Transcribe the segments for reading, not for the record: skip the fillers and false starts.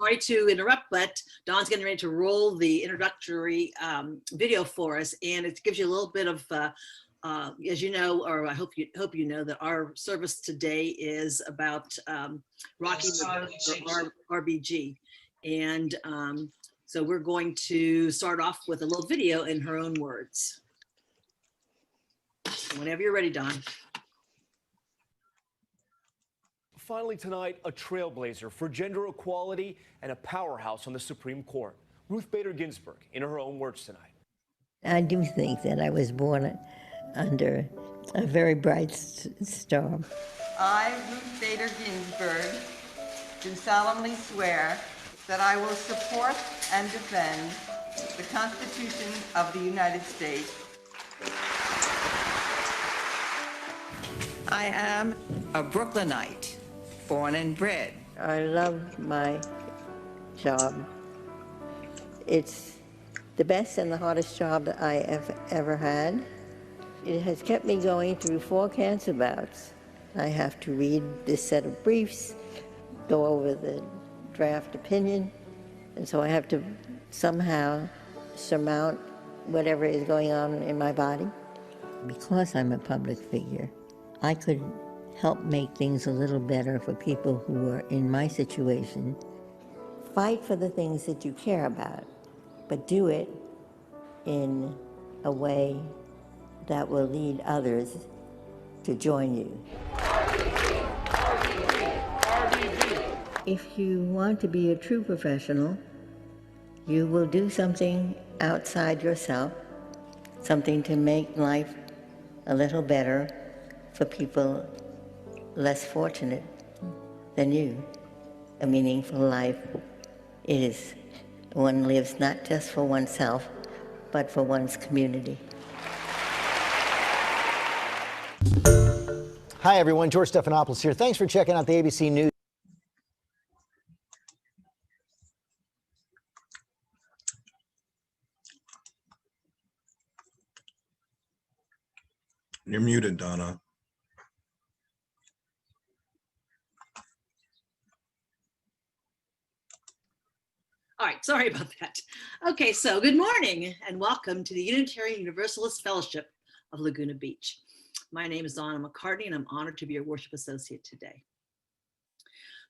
Sorry to interrupt, but Dawn's getting ready to roll the introductory video for us, and it gives you a little bit of, as you know, or I hope you know that our service today is about rocking the RBG, and so we're going to start off with a little video in her own words. Whenever you're ready, Dawn. Finally tonight, a trailblazer for gender equality and a powerhouse on the Supreme Court. Ruth Bader Ginsburg, in her own words tonight. I do think that I was born under a very bright star. I, Ruth Bader Ginsburg, do solemnly swear that I will support and defend the Constitution of the United States. I am a Brooklynite, born and bred. I love my job. It's the best and the hardest job that I have ever had. It has kept me going through 4 cancer bouts. I have to read this set of briefs, go over the draft opinion, and so I have to somehow surmount whatever is going on in my body. Because I'm a public figure, I could help make things a little better for people who are in my situation. Fight for the things that you care about, but do it in a way that will lead others to join you. If you want to be a true professional, you will do something outside yourself, something to make life a little better for people less fortunate than you. A meaningful life is one lives not just for oneself, but for one's community. Hi everyone, George Stephanopoulos here. Thanks for checking out the ABC News. You're muted, Donna. All right, sorry about that. Okay, so good morning and welcome to the Unitarian Universalist Fellowship of Laguna Beach. My name is Donna MCCartney and I'm honored to be your worship associate today.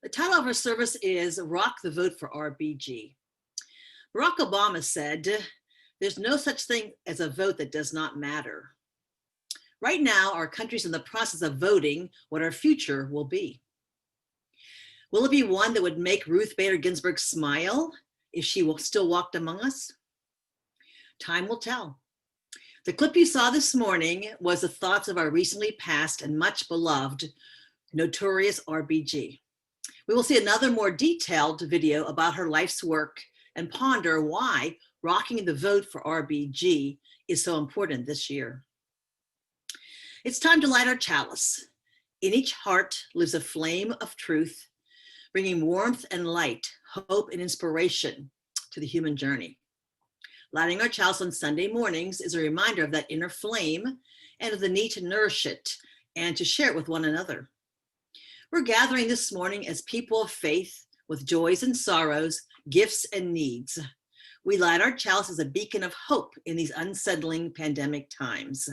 The title of our service is Rock the Vote for RBG. Barack Obama said, "There's no such thing as a vote that does not matter." Right now, our country's in the process of voting what our future will be. Will it be one that would make Ruth Bader Ginsburg smile if she still walked among us? Time will tell. The clip you saw this morning was the thoughts of our recently passed and much beloved Notorious RBG. We will see another more detailed video about her life's work and ponder why rocking the vote for RBG is so important this year. It's time to light our chalice. In each heart lives a flame of truth, bringing warmth and light, hope and inspiration to the human journey. Lighting our chalice on Sunday mornings is a reminder of that inner flame and of the need to nourish it and to share it with one another. We're gathering this morning as people of faith with joys and sorrows, gifts and needs. We light our chalice as a beacon of hope in these unsettling pandemic times.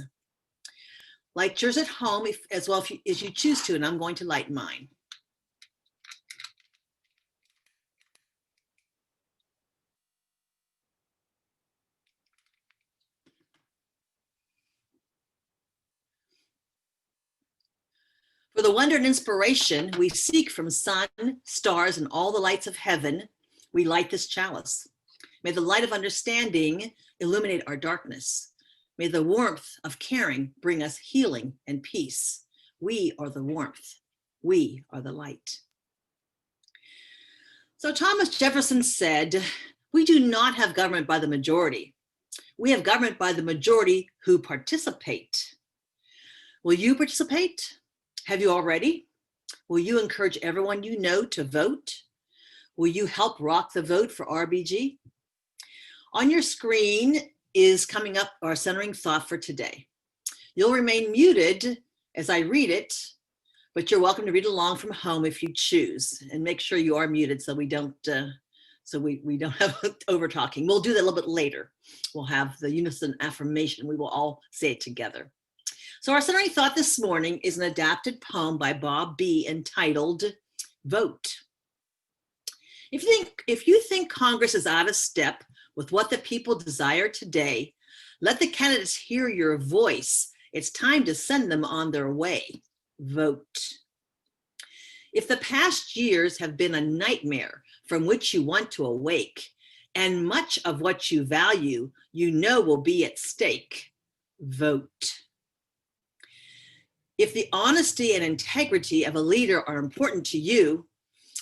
Light yours at home as well as you choose to, and I'm going to light mine. For the wonder and inspiration we seek from sun, stars, and all the lights of heaven, we light this chalice. May the light of understanding illuminate our darkness. May the warmth of caring bring us healing and peace. We are the warmth. We are the light. So Thomas Jefferson said, "We do not have government by the majority. We have government by the majority who participate." Will you participate? Have you already? Will you encourage everyone you know to vote? Will you help rock the vote for RBG? On your screen is coming up our centering thought for today. You'll remain muted as I read it, but you're welcome to read along from home if you choose, and make sure you are muted so we don't so we don't have over talking. We'll do that a little bit later. We'll have the unison affirmation. We will all say it together. So our centering thought this morning is an adapted poem by Bob B. entitled Vote. If you think Congress is out of step with what the people desire today, let the candidates hear your voice. It's time to send them on their way. Vote. If the past years have been a nightmare from which you want to awake, and much of what you value, you know will be at stake, vote. If the honesty and integrity of a leader are important to you,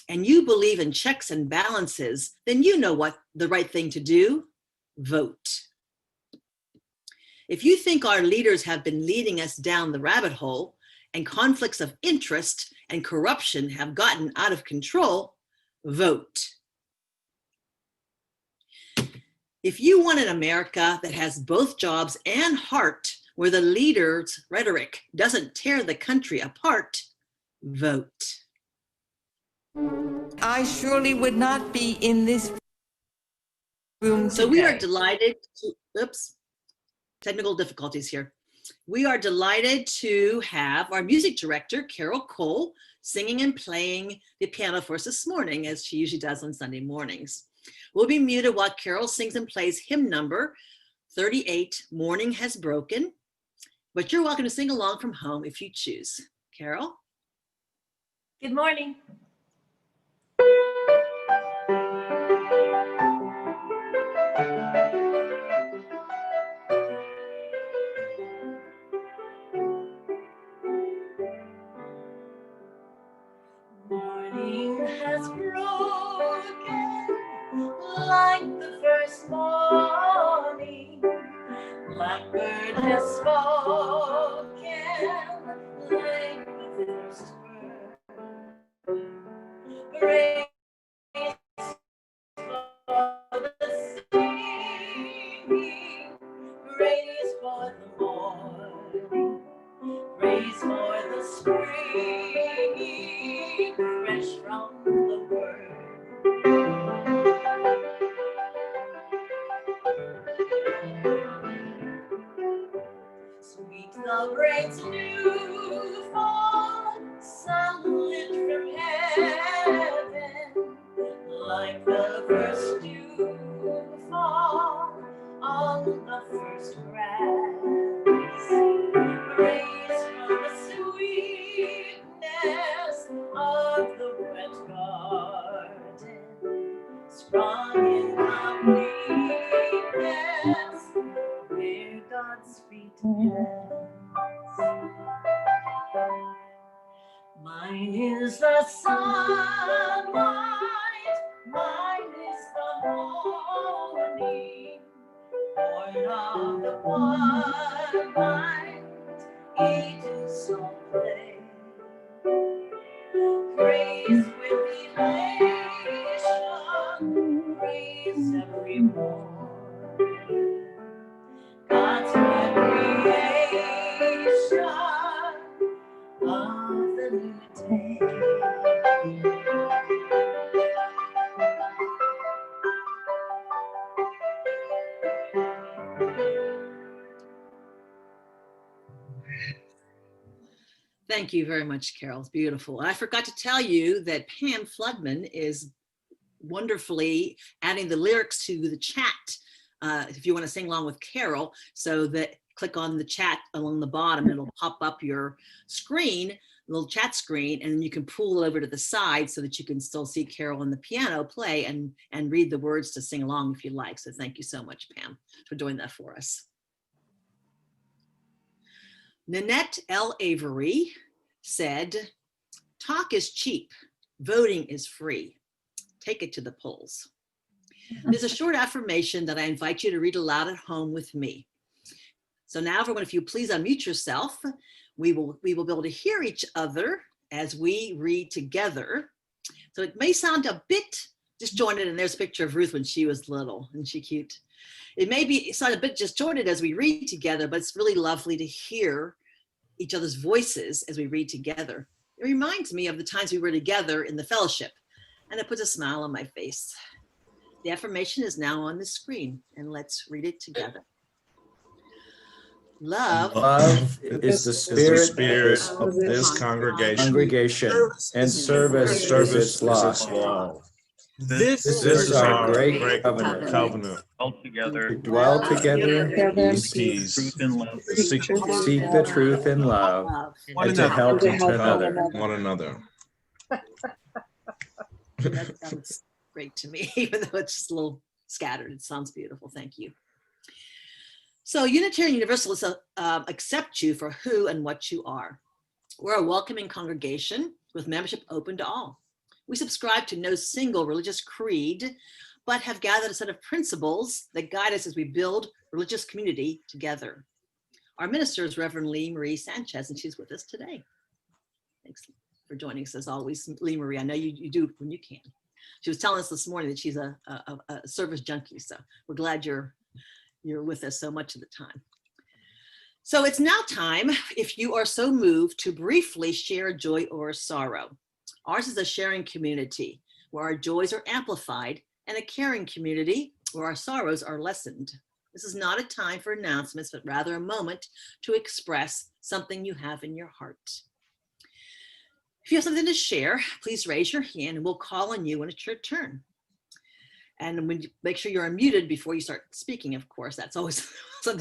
and you believe in checks and balances, then you know what the right thing to do, vote. If you think our leaders have been leading us down the rabbit hole and conflicts of interest and corruption have gotten out of control, vote. If you want an America that has both jobs and heart, where the leader's rhetoric doesn't tear the country apart, vote. I surely would not be in this room So we are today. delighted to, oops, technical difficulties here. We are delighted to have our music director, Carole, singing and playing the piano for us this morning, as she usually does on Sunday mornings. We'll be muted while Carole sings and plays hymn number 38, Morning Has Broken, but you're welcome to sing along from home if you choose. Carole? Good morning. Morning has broken like the first morning. Blackbird has spoken like the first word. Praise for the singing, praise for the morning, praise for the spring, fresh from the word. Sweet the rain's new fall, sunlit from heaven, like the first dew fall on the first grass. Praise from the sweetness of the wet garden, sprung in completeness where God's feet dance. Mine is the sunlight, mine is the morning, born of the one mind, Eden soul play. Praise with elation, praise every morning, God's recreation of the new day. Thank you very much, Carole. It's beautiful. I forgot to tell you that Pam Floodman is wonderfully adding the lyrics to the chat. If you want to sing along with Carole, so that click on the chat along the bottom, it'll pop up your screen, little chat screen, and then you can pull it over to the side so that you can still see Carole on the piano play and read the words to sing along if you like. So thank you so much, Pam, for doing that for us. Nanette L. Avery said, "Talk is cheap, voting is free. Take it to the polls." There's a short affirmation that I invite you to read aloud at home with me. So now, everyone, if you please unmute yourself, we will be able to hear each other as we read together. So it may sound a bit disjointed, and there's a picture of Ruth when she was little, and she cute. It may sound a bit disjointed as we read together, but it's really lovely to hear each other's voices as we read together. It reminds me of the times we were together in the fellowship, and it puts a smile on my face. The affirmation is now on the screen, and let's read it together. Love Love is the spirit of this congregation, and service is its law. This is our great covenant. altogether, To dwell together in peace, truth, and love. seek the truth in love, love. and to help each other. One another. That sounds great to me, even though it's just a little scattered. It sounds beautiful. Thank you. So Unitarian Universalists accept you for who and what you are. We're a welcoming congregation with membership open to all. We subscribe to no single religious creed, but have gathered a set of principles that guide us as we build religious community together. Our minister is Reverend Lee Marie Sanchez, and she's with us today. Thanks for joining us as always, Lee Marie. I know you do when you can. She was telling us this morning that she's a service junkie, so we're glad you're with us so much of the time. So it's now time, if you are so moved, to briefly share a joy or a sorrow. Ours is a sharing community where our joys are amplified, and a caring community where our sorrows are lessened. This is not a time for announcements, but rather a moment to express something you have in your heart. If you have something to share, please raise your hand and we'll call on you when it's your turn. And when you make sure you're unmuted before you start speaking, of course, that's always something.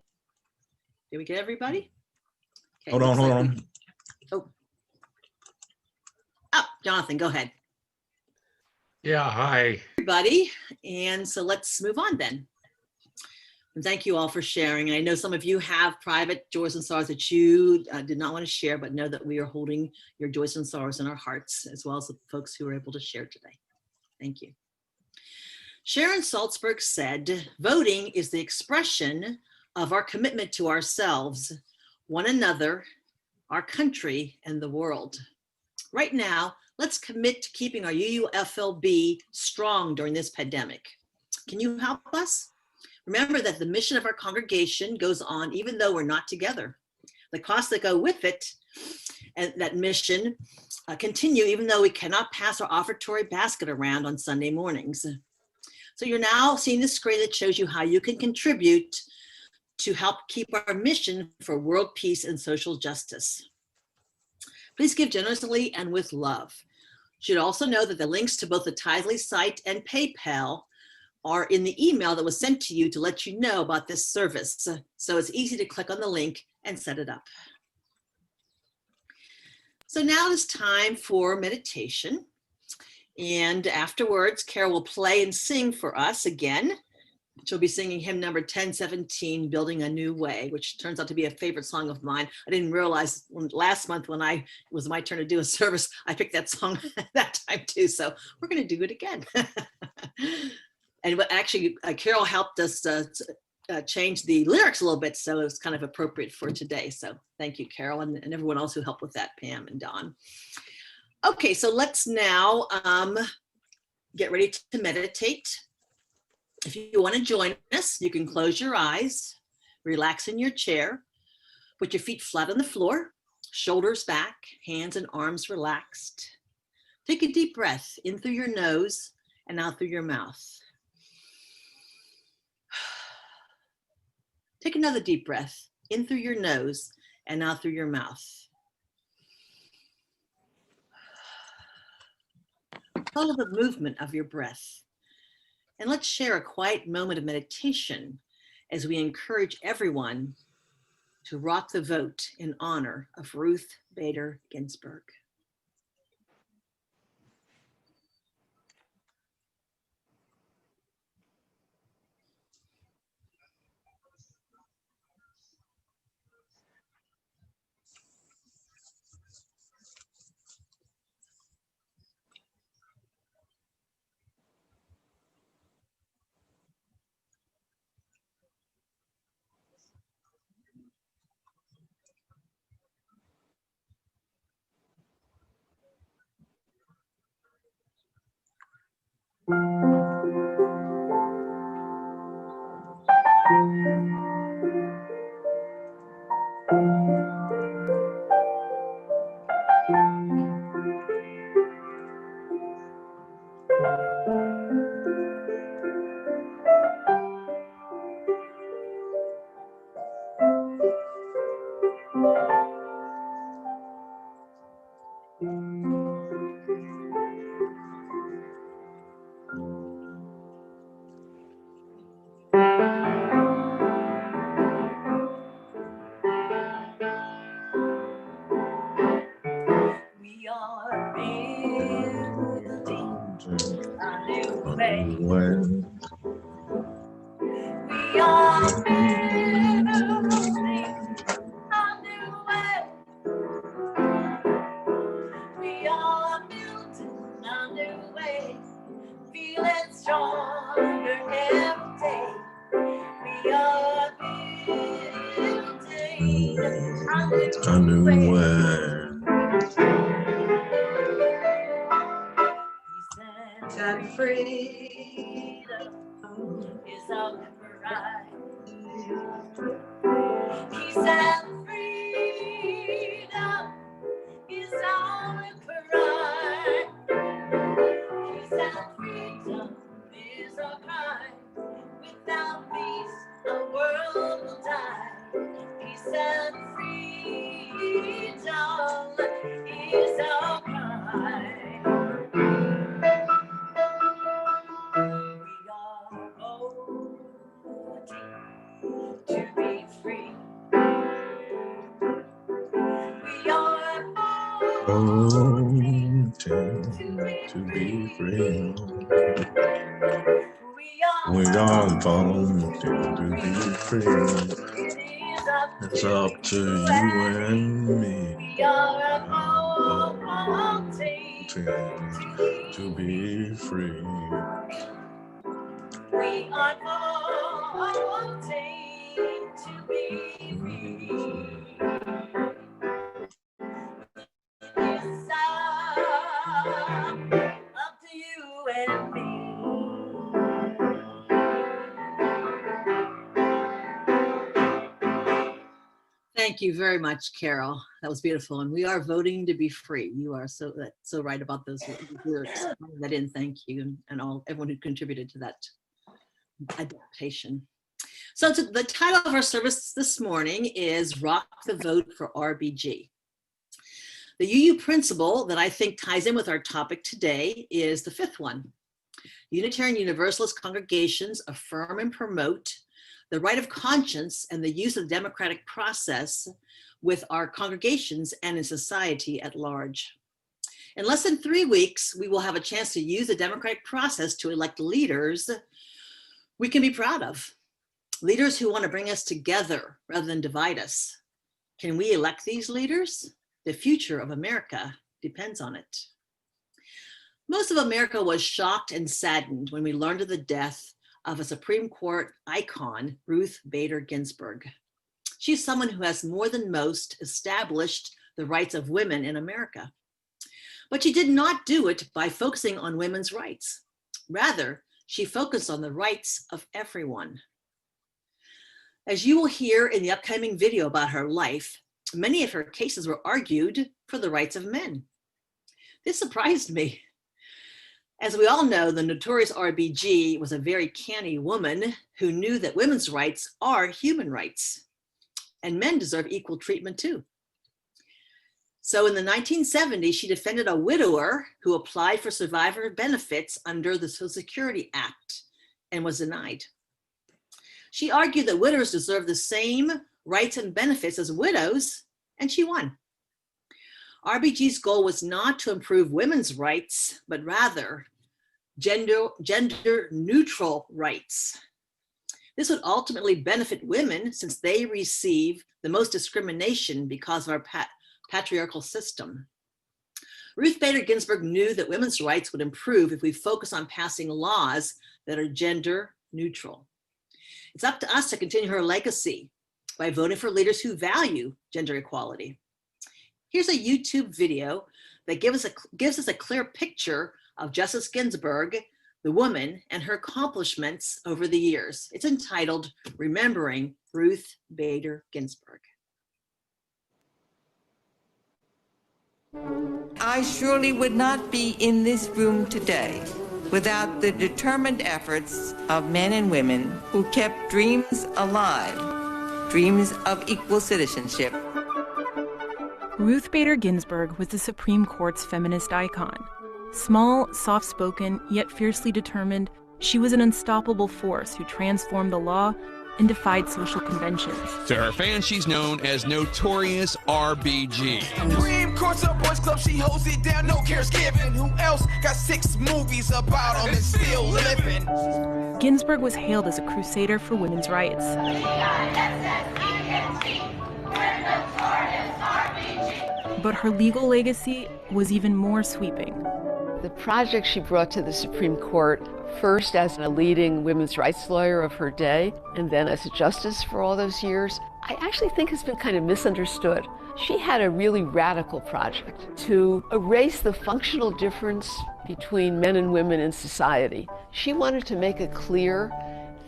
Did we get everybody? Okay, Hold on. Oh, Jonathan, go ahead. Yeah, hi. Everybody, and so let's move on then. And thank you all for sharing. I know some of you have private joys and sorrows that you did not want to share, but know that we are holding your joys and sorrows in our hearts, as well as the folks who were able to share today. Thank you. Sharon Salzberg said, voting is the expression of our commitment to ourselves, one another, our country, and the world. Right now, let's commit to keeping our UUFLB strong during this pandemic. Can you help us? Remember that the mission of our congregation goes on even though we're not together. The costs that go with it and that mission continue even though we cannot pass our offertory basket around on Sunday mornings. So you're now seeing the screen that shows you how you can contribute to help keep our mission for world peace and social justice. Please give generously and with love. You should also know that the links to both the Tithely site and PayPal are in the email that was sent to you to let you know about this service. So it's easy to click on the link and set it up. So now it's time for meditation. And afterwards, Carole will play and sing for us again. She'll be singing hymn number 1017, Building a New Way, which turns out to be a favorite song of mine. I didn't realize last month when it was my turn to do a service, I picked that song that time too. So we're going to do it again. And actually, Carole helped us change the lyrics a little bit, so it was kind of appropriate for today. So thank you, Carole, and everyone else who helped with that, Pam and Don. Okay, so let's now get ready to meditate. If you want to join us, you can close your eyes, relax in your chair, put your feet flat on the floor, shoulders back, hands and arms relaxed. Take a deep breath in through your nose and out through your mouth. Take another deep breath in through your nose and out through your mouth. Follow the movement of your breath. And let's share a quiet moment of meditation as we encourage everyone to rock the vote in honor of Ruth Bader Ginsburg. new way. Way. We are building a new way. We are building a new way. Feeling stronger every day. We are building a new way. Peace and freedom is our pride. Peace and freedom is our pride. Peace and freedom is our pride. Without peace, our world will die. Peace and freedom is our pride. We are voting to be free. We are voting To be free. We are voting to be free. It's up to you and me. We are voting To be free. We are voting to be free. It's up to you and me. Thank you very much, Carol. That was beautiful. And we are voting to be free. You are so right about those lyrics. That in, thank you, and everyone who contributed to that adaptation. So the title of our service this morning is Rock the Vote for RBG. The UU principle that I think ties in with our topic today is the fifth one. Unitarian Universalist congregations affirm and promote the right of conscience and the use of the democratic process with our congregations and in society at large. In less than 3 weeks, we will have a chance to use the democratic process to elect leaders we can be proud of. Leaders who want to bring us together rather than divide us. Can we elect these leaders? The future of America depends on it. Most of America was shocked and saddened when we learned of the death of a Supreme Court icon, Ruth Bader Ginsburg. She's someone who has more than most established the rights of women in America. But she did not do it by focusing on women's rights. Rather, she focused on the rights of everyone. As you will hear in the upcoming video about her life, many of her cases were argued for the rights of men. This surprised me. As we all know, the Notorious RBG was a very canny woman who knew that women's rights are human rights, and men deserve equal treatment too. So in the 1970s, she defended a widower who applied for survivor benefits under the Social Security Act and was denied. She argued that widowers deserve the same rights and benefits as widows, and she won. RBG's goal was not to improve women's rights, but rather gender neutral rights. This would ultimately benefit women since they receive the most discrimination because of our patriarchal system. Ruth Bader Ginsburg knew that women's rights would improve if we focus on passing laws that are gender neutral. It's up to us to continue her legacy by voting for leaders who value gender equality. Here's a YouTube video that gives us a clear picture of Justice Ginsburg, the woman, and her accomplishments over the years. It's entitled Remembering Ruth Bader Ginsburg. I surely would not be in this room today without the determined efforts of men and women who kept dreams alive, dreams of equal citizenship. Ruth Bader Ginsburg was the Supreme Court's feminist icon. Small, soft-spoken, yet fiercely determined, she was an unstoppable force who transformed the law and defied social conventions. To her fans, she's known as Notorious RBG. Supreme Court's a boys club, she holds it down, no cares given. Who else got 6 movies about them and still living? Ginsburg was hailed as a crusader for women's rights. But her legal legacy was even more sweeping. The project she brought to the Supreme Court, first as a leading women's rights lawyer of her day, and then as a justice for all those years, I actually think has been kind of misunderstood. She had a really radical project to erase the functional difference between men and women in society. She wanted to make it clear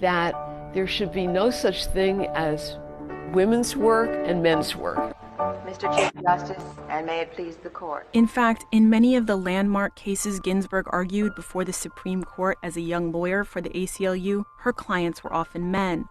that there should be no such thing as women's work and men's work. Mr. Chief Justice, and may it please the court. In fact, in many of the landmark cases Ginsburg argued before the Supreme Court as a young lawyer for the ACLU, her clients were often men.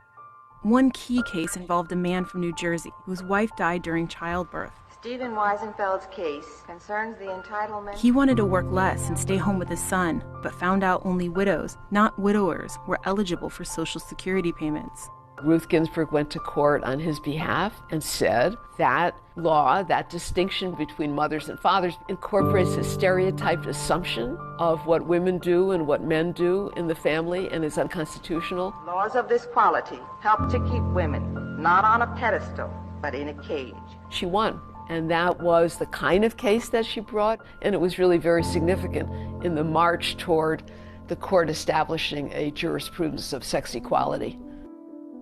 One key case involved a man from New Jersey whose wife died during childbirth. Stephen Weisenfeld's case concerns the entitlement. He wanted to work less and stay home with his son, but found out only widows, not widowers, were eligible for Social Security payments. Ruth Ginsburg went to court on his behalf and said that law, that distinction between mothers and fathers, incorporates a stereotyped assumption of what women do and what men do in the family and is unconstitutional. Laws of this quality help to keep women not on a pedestal, but in a cage. She won. And that was the kind of case that she brought, and it was really very significant in the march toward the court establishing a jurisprudence of sex equality.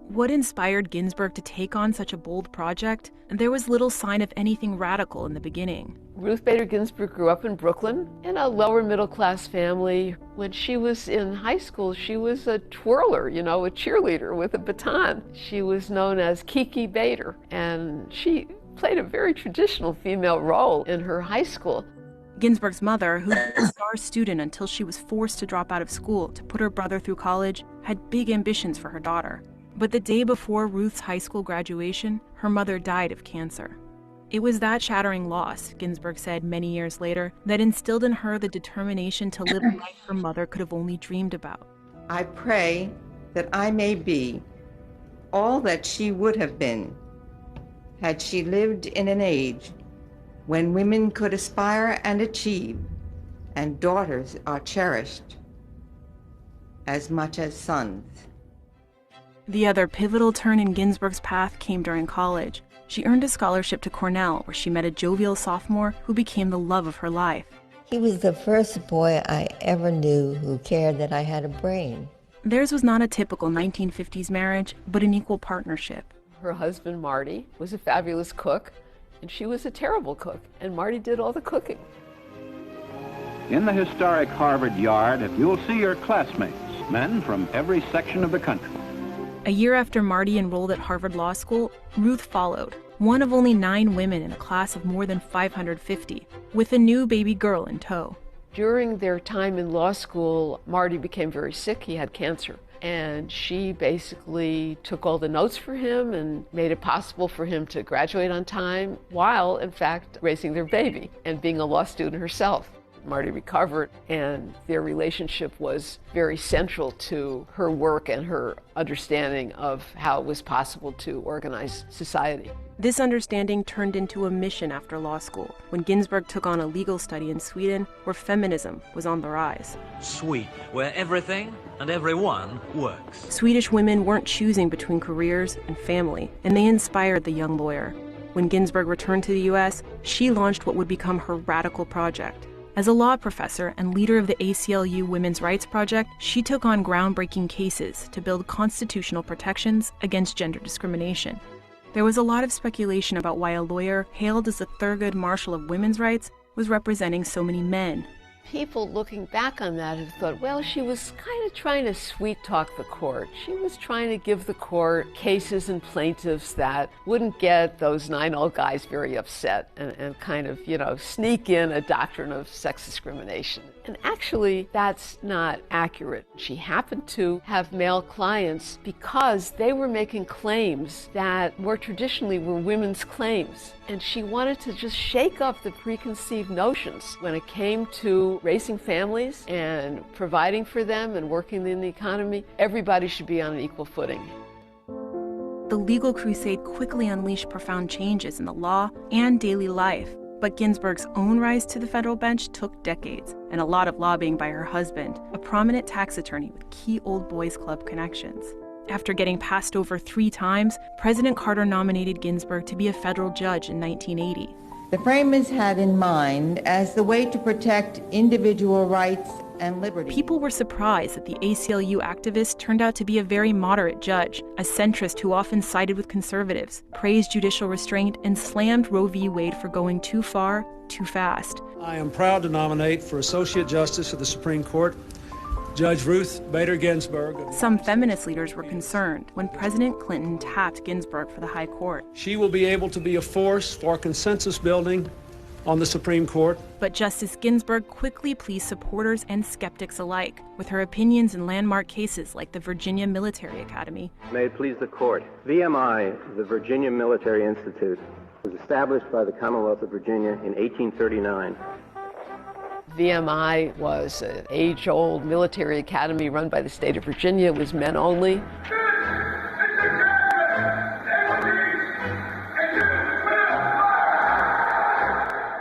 What inspired Ginsburg to take on such a bold project? There was little sign of anything radical in the beginning. Ruth Bader Ginsburg grew up in Brooklyn in a lower middle class family. When she was in high school, she was a twirler, a cheerleader with a baton. She was known as Kiki Bader, and she played a very traditional female role in her high school. Ginsburg's mother, who was a star student until she was forced to drop out of school to put her brother through college, had big ambitions for her daughter. But the day before Ruth's high school graduation, her mother died of cancer. It was that shattering loss, Ginsburg said many years later, that instilled in her the determination to live a life her mother could have only dreamed about. I pray that I may be all that she would have been had she lived in an age when women could aspire and achieve, and daughters are cherished as much as sons. The other pivotal turn in Ginsburg's path came during college. She earned a scholarship to Cornell, where she met a jovial sophomore who became the love of her life. He was the first boy I ever knew who cared that I had a brain. Theirs was not a typical 1950s marriage, but an equal partnership. Her husband, Marty, was a fabulous cook, and she was a terrible cook, and Marty did all the cooking. In the historic Harvard yard, you'll see your classmates, men from every section of the country. A year after Marty enrolled at Harvard Law School, Ruth followed, one of only 9 women in a class of more than 550, with a new baby girl in tow. During their time in law school, Marty became very sick. He had cancer. And she basically took all the notes for him and made it possible for him to graduate on time, while, in fact, raising their baby and being a law student herself. Marty recovered, and their relationship was very central to her work and her understanding of how it was possible to organize society. This understanding turned into a mission after law school, when Ginsburg took on a legal study in Sweden, where feminism was on the rise. Sweden, where everything and everyone works. Swedish women weren't choosing between careers and family, and they inspired the young lawyer. When Ginsburg returned to the U.S., she launched what would become her radical project. As a law professor and leader of the ACLU Women's Rights Project, she took on groundbreaking cases to build constitutional protections against gender discrimination. There was a lot of speculation about why a lawyer hailed as the Thurgood Marshall of women's rights was representing so many men. People looking back on that have thought, well, she was kind of trying to sweet-talk the court. She was trying to give the court cases and plaintiffs that wouldn't get those 9 old guys very upset and kind of, sneak in a doctrine of sex discrimination. And actually, that's not accurate. She happened to have male clients because they were making claims that more traditionally were women's claims. And she wanted to just shake up the preconceived notions when it came to raising families and providing for them and working in the economy. Everybody should be on an equal footing. the legal crusade quickly unleashed profound changes in the law and daily life. But Ginsburg's own rise to the federal bench took decades, and a lot of lobbying by her husband, a prominent tax attorney with key old boys club connections. After getting passed over 3 times, President Carter nominated Ginsburg to be a federal judge in 1980. The framers had in mind as the way to protect individual rights and liberty. People were surprised that the ACLU activist turned out to be a very moderate judge, a centrist who often sided with conservatives, praised judicial restraint, and slammed Roe v. Wade for going too far, too fast. I am proud to nominate for Associate Justice of the Supreme Court, Judge Ruth Bader Ginsburg. Some feminist leaders were concerned when President Clinton tapped Ginsburg for the High Court. She will be able to be a force for consensus building on the Supreme Court. But Justice Ginsburg quickly pleased supporters and skeptics alike, with her opinions in landmark cases like the Virginia Military Academy. May it please the Court. VMI, the Virginia Military Institute, was established by the Commonwealth of Virginia in 1839. VMI was an age-old military academy run by the state of Virginia. It was men only.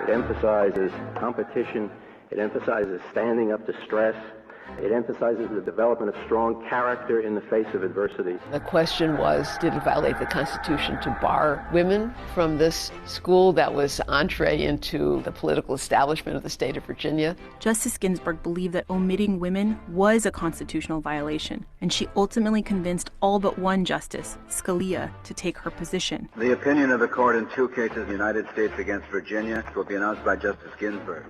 It emphasizes competition. It emphasizes standing up to stress. It emphasizes the development of strong character in the face of adversity. The question was, did it violate the Constitution to bar women from this school that was entree into the political establishment of the state of Virginia? Justice Ginsburg believed that omitting women was a constitutional violation, and she ultimately convinced all but one justice, Scalia, to take her position. The opinion of the court in 2 cases, United States against Virginia, will be announced by Justice Ginsburg.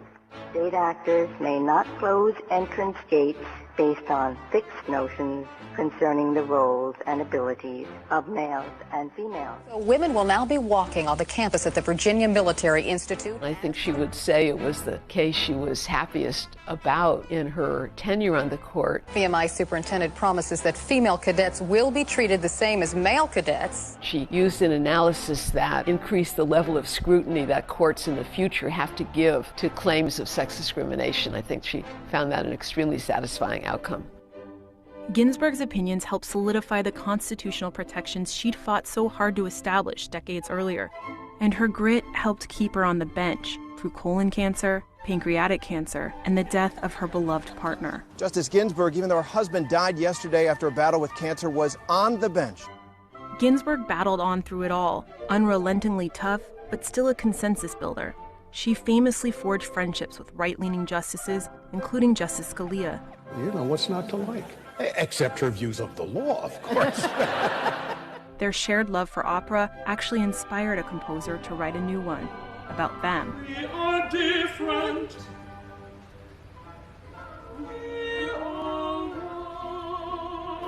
State actors may not close entrance gates based on fixed notions concerning the roles and abilities of males and females. So women will now be walking on the campus at the Virginia Military Institute. I think she would say it was the case she was happiest about in her tenure on the court. VMI superintendent promises that female cadets will be treated the same as male cadets. She used an analysis that increased the level of scrutiny that courts in the future have to give to claims of sex discrimination. I think she found that an extremely satisfying outcome. Ginsburg's opinions helped solidify the constitutional protections she'd fought so hard to establish decades earlier. And her grit helped keep her on the bench through colon cancer, pancreatic cancer, and the death of her beloved partner. Justice Ginsburg, even though her husband died yesterday after a battle with cancer, was on the bench. Ginsburg battled on through it all, unrelentingly tough, but still a consensus builder. She famously forged friendships with right-leaning justices, including Justice Scalia. You know what's not to like, except her views of the law, of course. Their shared love for opera actually inspired a composer to write a new one about them. We are different.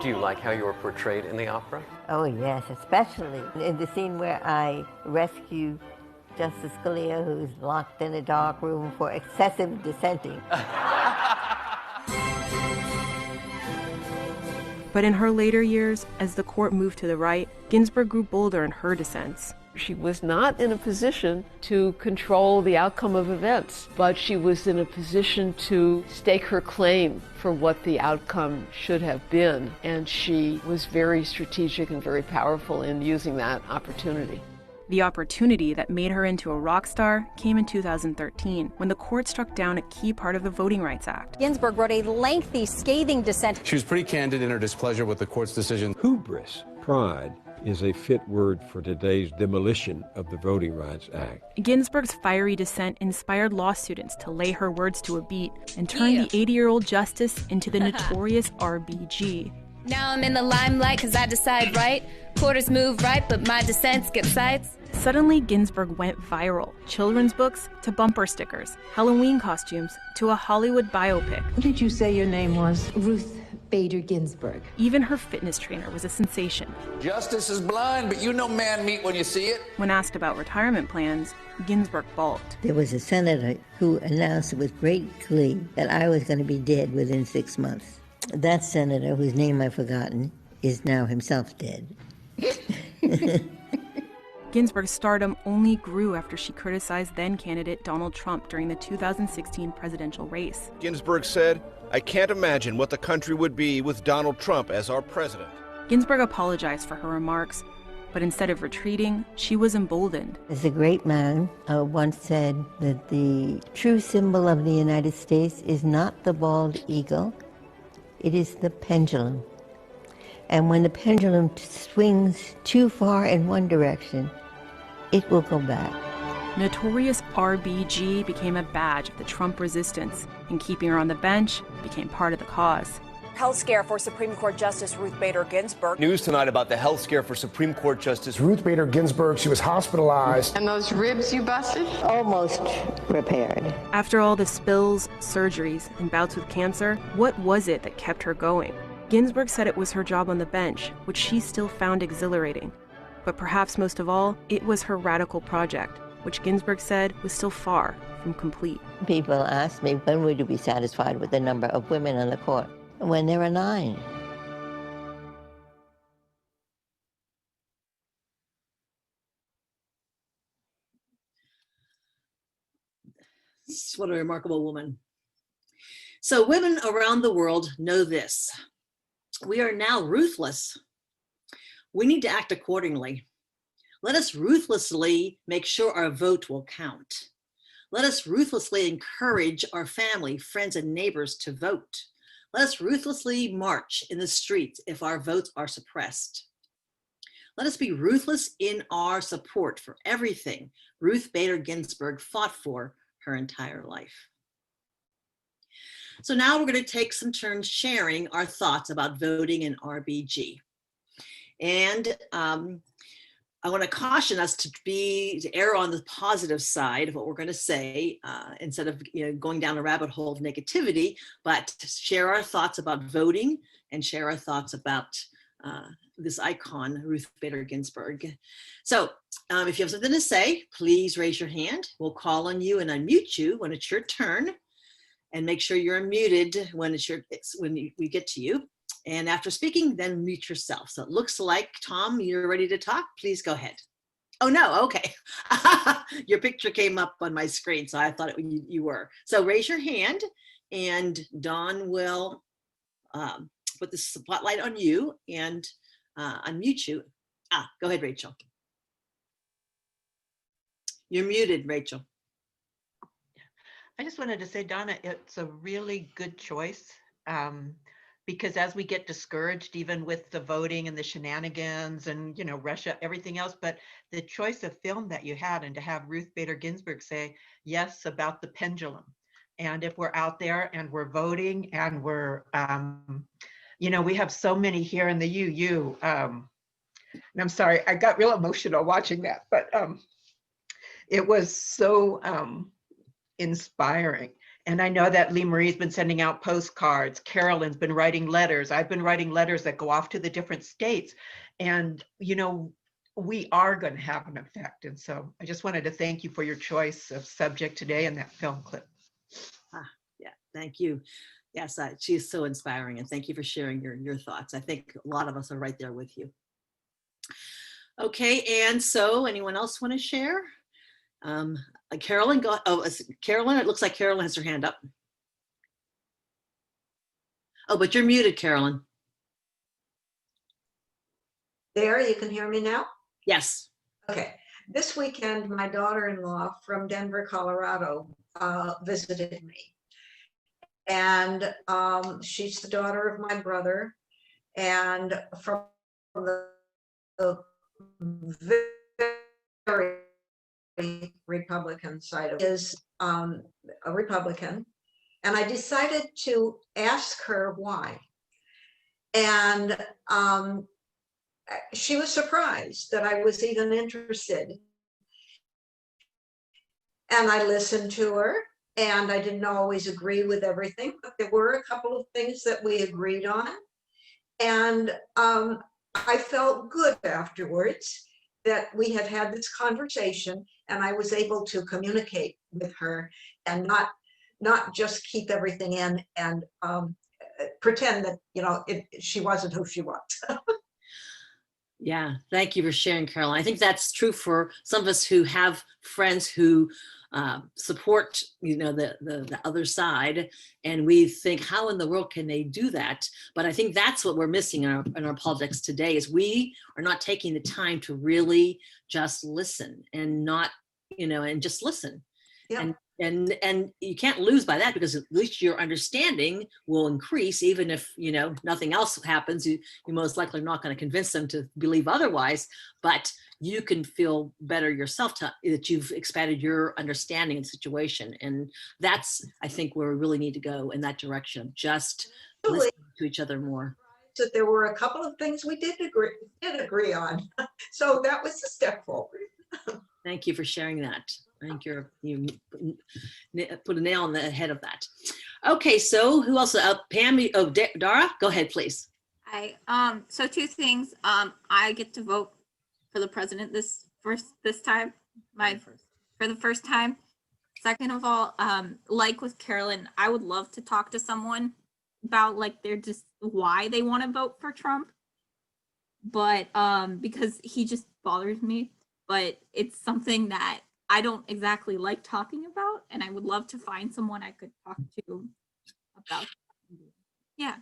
Do you like how you were portrayed in the opera? Oh, yes, especially in the scene where I rescue Justice Scalia, who's locked in a dark room for excessive dissenting. But in her later years, as the court moved to the right, Ginsburg grew bolder in her dissents. She was not in a position to control the outcome of events, but she was in a position to stake her claim for what the outcome should have been, and she was very strategic and very powerful in using that opportunity. The opportunity that made her into a rock star came in 2013, when the court struck down a key part of the Voting Rights Act. Ginsburg wrote a lengthy, scathing dissent. She was pretty candid in her displeasure with the court's decision. Hubris, pride, is a fit word for today's demolition of the Voting Rights Act. Ginsburg's fiery dissent inspired law students to lay her words to a beat and turn the 80-year-old justice into the Notorious RBG. Now I'm in the limelight because I decide right. Quarters move right, but my dissents get sights. Suddenly, Ginsburg went viral. Children's books to bumper stickers, Halloween costumes to a Hollywood biopic. What did you say your name was? Ruth Bader Ginsburg. Even her fitness trainer was a sensation. Justice is blind, but you know man meat when you see it. When asked about retirement plans, Ginsburg balked. There was a senator who announced with great glee that I was going to be dead within 6 months. That senator, whose name I've forgotten, is now himself dead. Ginsburg's stardom only grew after she criticized then-candidate Donald Trump during the 2016 presidential race. Ginsburg said, "I can't imagine what the country would be with Donald Trump as our president." Ginsburg apologized for her remarks, But instead of retreating, she was emboldened. As a great man once said that the true symbol of the United States is not the bald eagle, it is the pendulum. And when the pendulum swings too far in one direction, it will go back. Notorious RBG became a badge of the Trump resistance, and keeping her on the bench became part of the cause. Health scare for Supreme Court Justice Ruth Bader Ginsburg. News tonight about the health scare for Supreme Court Justice Ruth Bader Ginsburg, she was hospitalized. And those ribs you busted? Almost repaired. After all the spills, surgeries, and bouts with cancer, what was it that kept her going? Ginsburg said it was her job on the bench, which she still found exhilarating. But perhaps most of all, it was her radical project, which Ginsburg said was still far from complete. People ask me, when would you be satisfied with the number of women on the court? When there are 9. What a remarkable woman. So women around the world know this. We are now ruthless. We need to act accordingly. Let us ruthlessly make sure our vote will count. Let us ruthlessly encourage our family, friends, and neighbors to vote. Let us ruthlessly march in the streets if our votes are suppressed. Let us be ruthless in our support for everything Ruth Bader Ginsburg fought for her entire life. So now we're going to take some turns sharing our thoughts about voting in RBG. And I want to caution us to err on the positive side of what we're going to say, instead of going down a rabbit hole of negativity, but to share our thoughts about voting and share our thoughts about this icon, Ruth Bader Ginsburg. So if you have something to say, please raise your hand. We'll call on you and unmute you when it's your turn, and make sure you're muted when we get to you. And after speaking, then mute yourself. So it looks like, Tom, you're ready to talk. Please go ahead. Oh, no, okay. Your picture came up on my screen, so I thought you were. So raise your hand, and Dawn will put the spotlight on you and unmute you. Go ahead, Rachel. You're muted, Rachel. I just wanted to say, Donna, it's a really good choice. Because as we get discouraged, even with the voting and the shenanigans and, Russia, everything else, but the choice of film that you had, and to have Ruth Bader Ginsburg say yes about the pendulum. And if we're out there and we're voting and we're, we have so many here in the UU. And I'm sorry, I got real emotional watching that, but it was so inspiring. And I know that Lee Marie's been sending out postcards. Carolyn's been writing letters. I've been writing letters that go off to the different states. And, we are going to have an effect. And so I just wanted to thank you for your choice of subject today and that film clip. Yeah, thank you. Yes, she's so inspiring. And thank you for sharing your thoughts. I think a lot of us are right there with you. Okay, and so anyone else want to share? Carolyn, Carolyn, it looks like Carolyn has her hand up. Oh, but you're muted, Carolyn. There, you can hear me now? Yes. Okay. This weekend, my daughter-in-law from Denver, Colorado, visited me. And she's the daughter of my brother. And from the very Republican side of it, is a Republican, and I decided to ask her why. And she was surprised that I was even interested. And I listened to her, and I didn't always agree with everything, but there were a couple of things that we agreed on. And I felt good afterwards that we had this conversation, and I was able to communicate with her and not just keep everything in and pretend that she wasn't who she was. Yeah, thank you for sharing, Carolyn. I think that's true for some of us who have friends who support, the other side, and we think, how in the world can they do that? But I think that's what we're missing in our politics today, is we are not taking the time to really just listen and not, and just listen. Yeah. And you can't lose by that, because at least your understanding will increase. Even if nothing else happens, you most likely are not going to convince them to believe otherwise, but you can feel better yourself that you've expanded your understanding of the situation. And that's, I think, where we really need to go, in that direction, just listen to each other more. That there were a couple of things we did agree on. So that was a step forward. Thank you for sharing that. I think you put a nail on the head of that. Okay, so who else? Pam, Dara, go ahead, please. Hi. So two things. I get to vote for the president this time. For the first time. Second of all, like with Carolyn, I would love to talk to someone about why they want to vote for Trump. But because he just bothers me. But it's something that I don't exactly like talking about, and I would love to find someone I could talk to about. Yeah.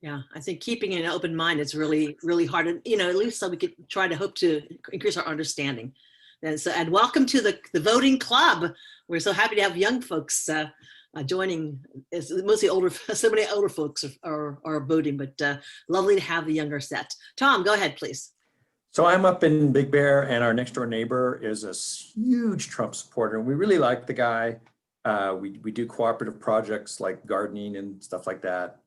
Yeah, I think keeping an open mind is really, really hard. And, at least so we could try to hope to increase our understanding. And welcome to the voting club. We're so happy to have young folks joining. It's mostly so many older folks are voting, but lovely to have the younger set. Tom, go ahead, please. So I'm up in Big Bear, and our next door neighbor is a huge Trump supporter, and we really like the guy. We do cooperative projects like gardening and stuff like that.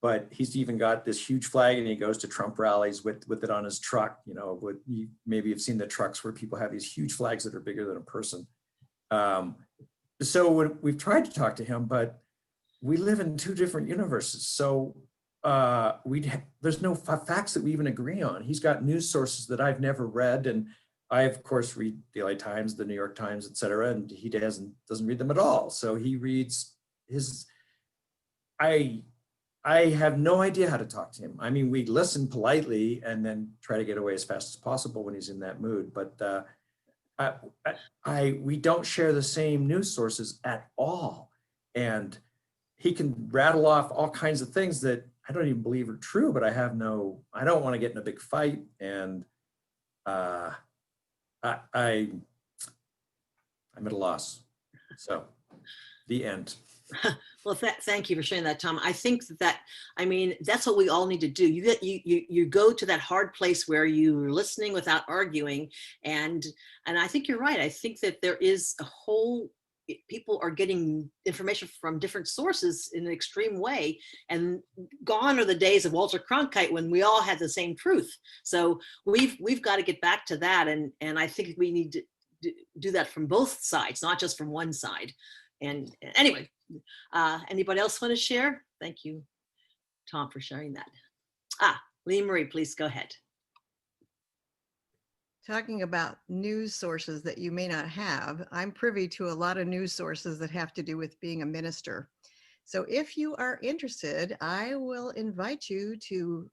But he's even got this huge flag, and he goes to Trump rallies with it on his truck. You maybe have seen the trucks where people have these huge flags that are bigger than a person. So we've tried to talk to him, but we live in two different universes. So there's no facts that we even agree on. He's got news sources that I've never read, and I of course read the LA Times, the New York Times, et cetera, and he doesn't read them at all. So he reads his. I have no idea how to talk to him. I mean, we listen politely and then try to get away as fast as possible when he's in that mood. But we don't share the same news sources at all, and he can rattle off all kinds of things that I don't even believe are true, but I don't want to get in a big fight. And I'm at a loss. So the end. Well, thank you for sharing that, Tom. I think that's what we all need to do. You go to that hard place where you're listening without arguing. And I think you're right. I think that there is people are getting information from different sources in an extreme way, and gone are the days of Walter Cronkite when we all had the same truth. So we've got to get back to that, and I think we need to do that from both sides, not just from one side. And anyway, anybody else want to share? Thank you, Tom, for sharing that. Lee Marie, please go ahead. Talking about news sources that you may not have, I'm privy to a lot of news sources that have to do with being a minister. So if you are interested, I will invite you to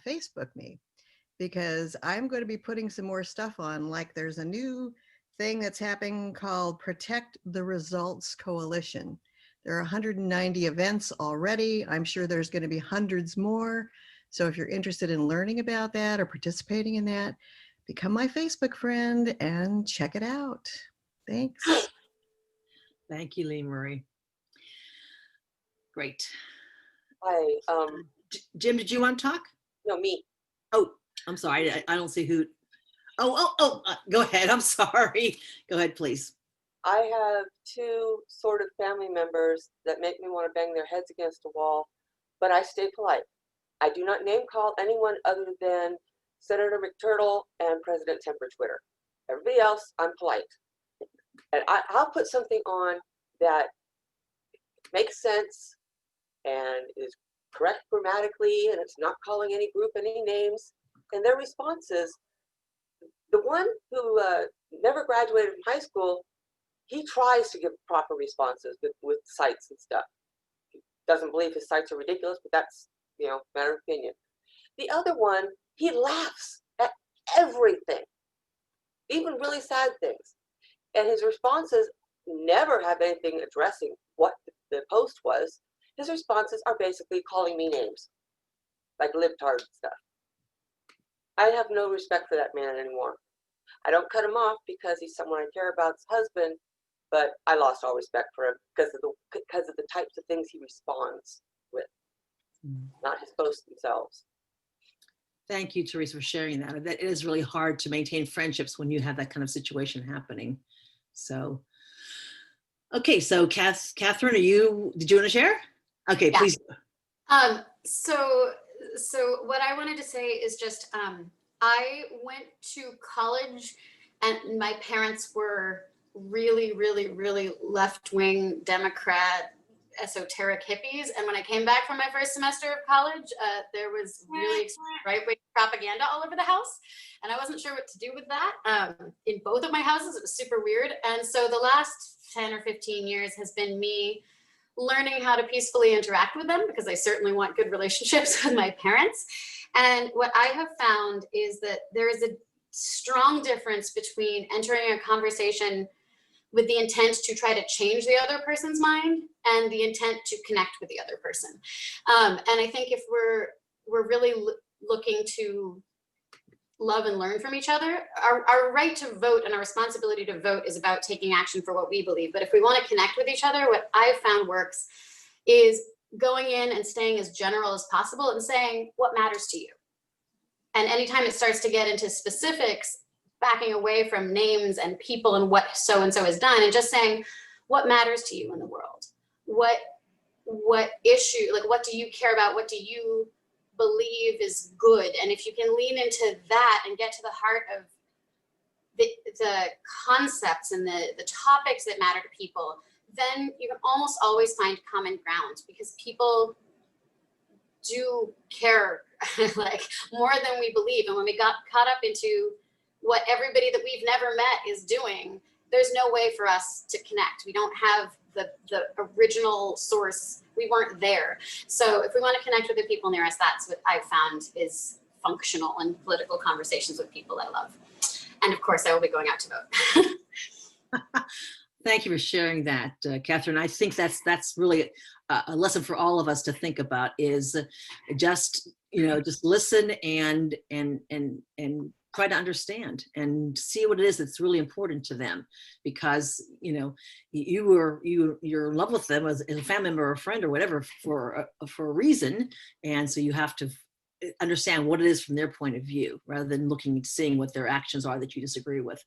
Facebook me, because I'm going to be putting some more stuff on. Like, there's a new thing that's happening called Protect the Results Coalition. There are 190 events already. I'm sure there's going to be hundreds more. So if you're interested in learning about that or participating in that, become my Facebook friend and check it out. Thanks. Thank you, Lee Marie. Great. Hi. Jim, did you want to talk? No, me. Oh, I'm sorry. I don't see who. Go ahead. I'm sorry. Go ahead, please. I have two sort of family members that make me want to bang their heads against a wall, but I stay polite. I do not name call anyone other than Senator McTurtle and President Temper Twitter. Everybody else, I'm polite. And I'll put something on that makes sense and is correct grammatically, and it's not calling any group any names. And their responses, the one who never graduated from high school, he tries to give proper responses with cites and stuff. He doesn't believe his cites are ridiculous, but that's, matter of opinion. The other one, he laughs at everything, even really sad things. And his responses never have anything addressing what the post was. His responses are basically calling me names, like libtard and stuff. I have no respect for that man anymore. I don't cut him off because he's someone I care about, his husband, but I lost all respect for him because of the types of things he responds with, not his posts themselves. Thank you, Teresa, for sharing that. That it is really hard to maintain friendships when you have that kind of situation happening. So, okay, so Catherine, did you want to share? Okay, yeah. Please. So what I wanted to say is just, I went to college and my parents were really, really, really left-wing Democrat, esoteric hippies. And when I came back from my first semester of college, there was really right-wing propaganda all over the house. And I wasn't sure what to do with that. In both of my houses, it was super weird. And so the last 10 or 15 years has been me learning how to peacefully interact with them, because I certainly want good relationships with my parents. And what I have found is that there is a strong difference between entering a conversation with the intent to try to change the other person's mind and the intent to connect with the other person. And I think if we're really looking to love and learn from each other, our right to vote and our responsibility to vote is about taking action for what we believe. But if we want to connect with each other, what I've found works is going in and staying as general as possible and saying what matters to you. And anytime it starts to get into specifics, backing away from names and people and what so-and-so has done, and just saying what matters to you in the world. What issue, like what do you care about? What do you believe is good? And if you can lean into that and get to the heart of the concepts and the topics that matter to people, then you can almost always find common ground, because people do care like more than we believe. And when we got caught up into what everybody that we've never met is doing, there's no way for us to connect. We don't have the original source. We weren't there. So if we want to connect with the people near us, that's what I've found is functional in political conversations with people I love. And of course, I will be going out to vote. Thank you for sharing that, Catherine. I think that's really a lesson for all of us to think about, is just listen and try to understand and see what it is that's really important to them, because you're in love with them as a family member or a friend or whatever for a reason, and so you have to understand what it is from their point of view rather than looking and seeing what their actions are that you disagree with.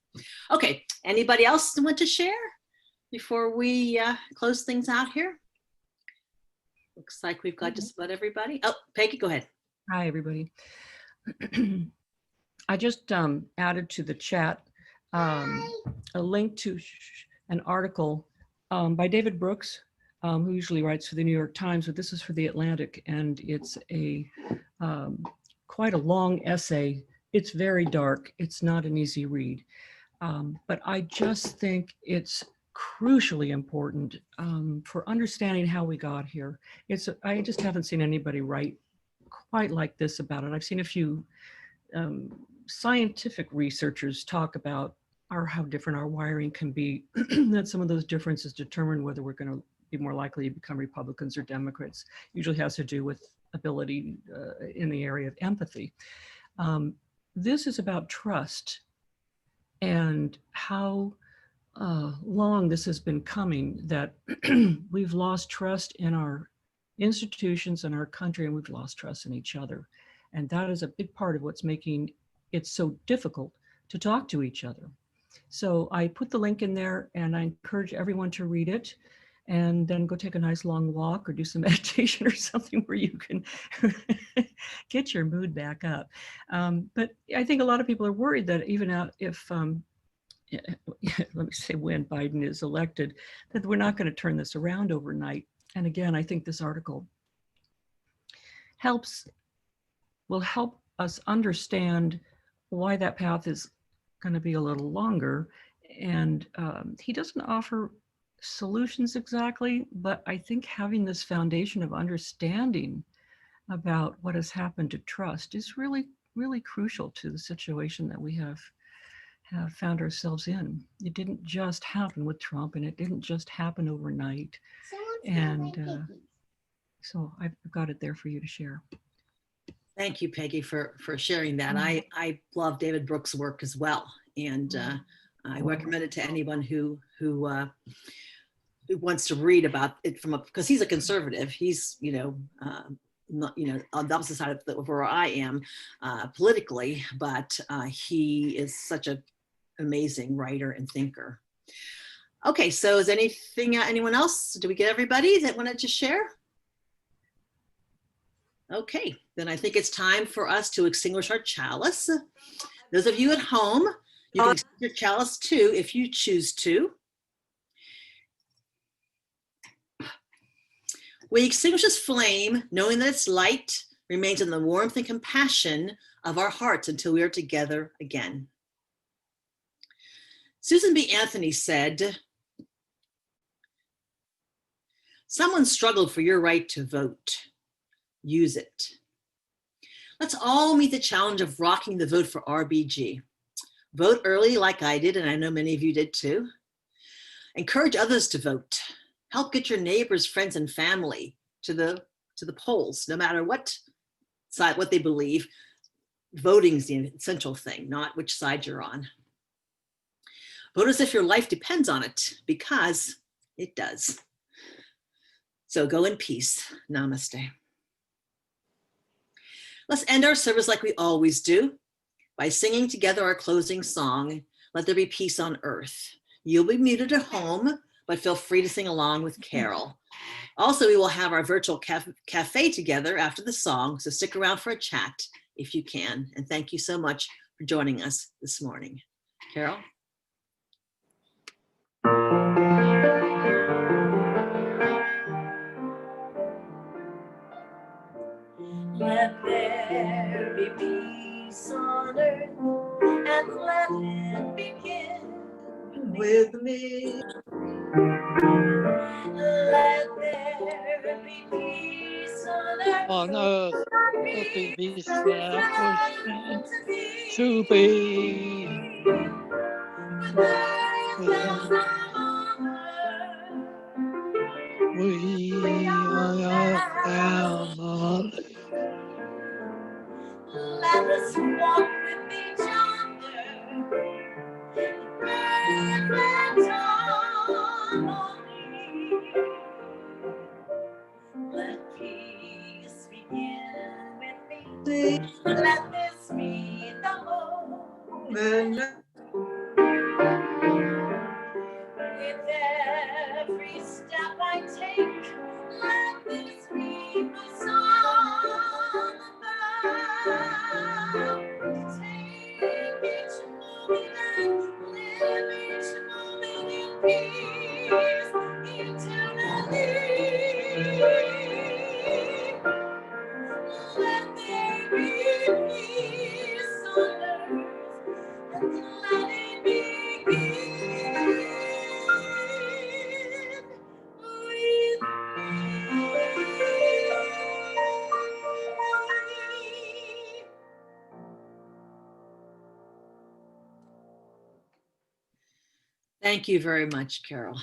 Okay, anybody else want to share before we close things out here? Looks like we've got just about everybody. Oh, Peggy, go ahead. Hi, everybody. I just added to the chat a link to an article by David Brooks, who usually writes for the New York Times, but this is for the Atlantic, and it's a quite a long essay. It's very dark. It's not an easy read, but I just think it's crucially important for understanding how we got here. I just haven't seen anybody write quite like this about it. I've seen a few scientific researchers talk about how different our wiring can be, that some of those differences determine whether we're going to be more likely to become Republicans or Democrats. Usually has to do with ability in the area of empathy. This is about trust and how long this has been coming, that we've lost trust in our institutions and our country, and we've lost trust in each other. And that is a big part of what's making it so difficult to talk to each other. So I put the link in there, and I encourage everyone to read it and then go take a nice long walk or do some meditation or something where you can get your mood back up. But I think a lot of people are worried that even if, let me say, when Biden is elected, that we're not going to turn this around overnight. And again, I think this article will help us understand why that path is going to be a little longer. And he doesn't offer solutions exactly, but I think having this foundation of understanding about what has happened to trust is really, really crucial to the situation that we have have found ourselves in. It didn't just happen with Trump, and it didn't just happen overnight. And so I've got it there for you to share. Thank you, Peggy, for sharing that. I love David Brooks' work as well, and I recommend it to anyone who wants to read about it because he's a conservative. He's not on the opposite side of where I am politically, but he is such an amazing writer and thinker. Okay, so is anyone else? Do we get everybody that wanted to share? Okay, then I think it's time for us to extinguish our chalice. Those of you at home, you can extinguish your chalice too if you choose to. We extinguish this flame, knowing that its light remains in the warmth and compassion of our hearts until we are together again. Susan B. Anthony said, "Someone struggled for your right to vote. Use it." Let's all meet the challenge of rocking the vote for RBG. Vote early like I did, and I know many of you did too. Encourage others to vote. Help get your neighbors, friends, and family to the polls, no matter what side, what they believe. Voting is the essential thing, not which side you're on. Vote as if your life depends on it, because it does. So go in peace. Namaste. Let's end our service like we always do by singing together our closing song, "Let There Be Peace on Earth." You'll be muted at home, but feel free to sing along with Carole. Also, we will have our virtual cafe together after the song, so stick around for a chat if you can. And thank you so much for joining us this morning. Carole? Let there be peace on earth, and let it begin with me. Let there be peace on earth, let there be peace to be. We are family. Let us walk with each other in perfect harmony. Let peace begin with me. Let this be the moment. With every step I take, let this be my song about. Take each moment and live each moment in peace eternally. Let there be peace on earth, and let it begin with me. Thank you very much, Carole.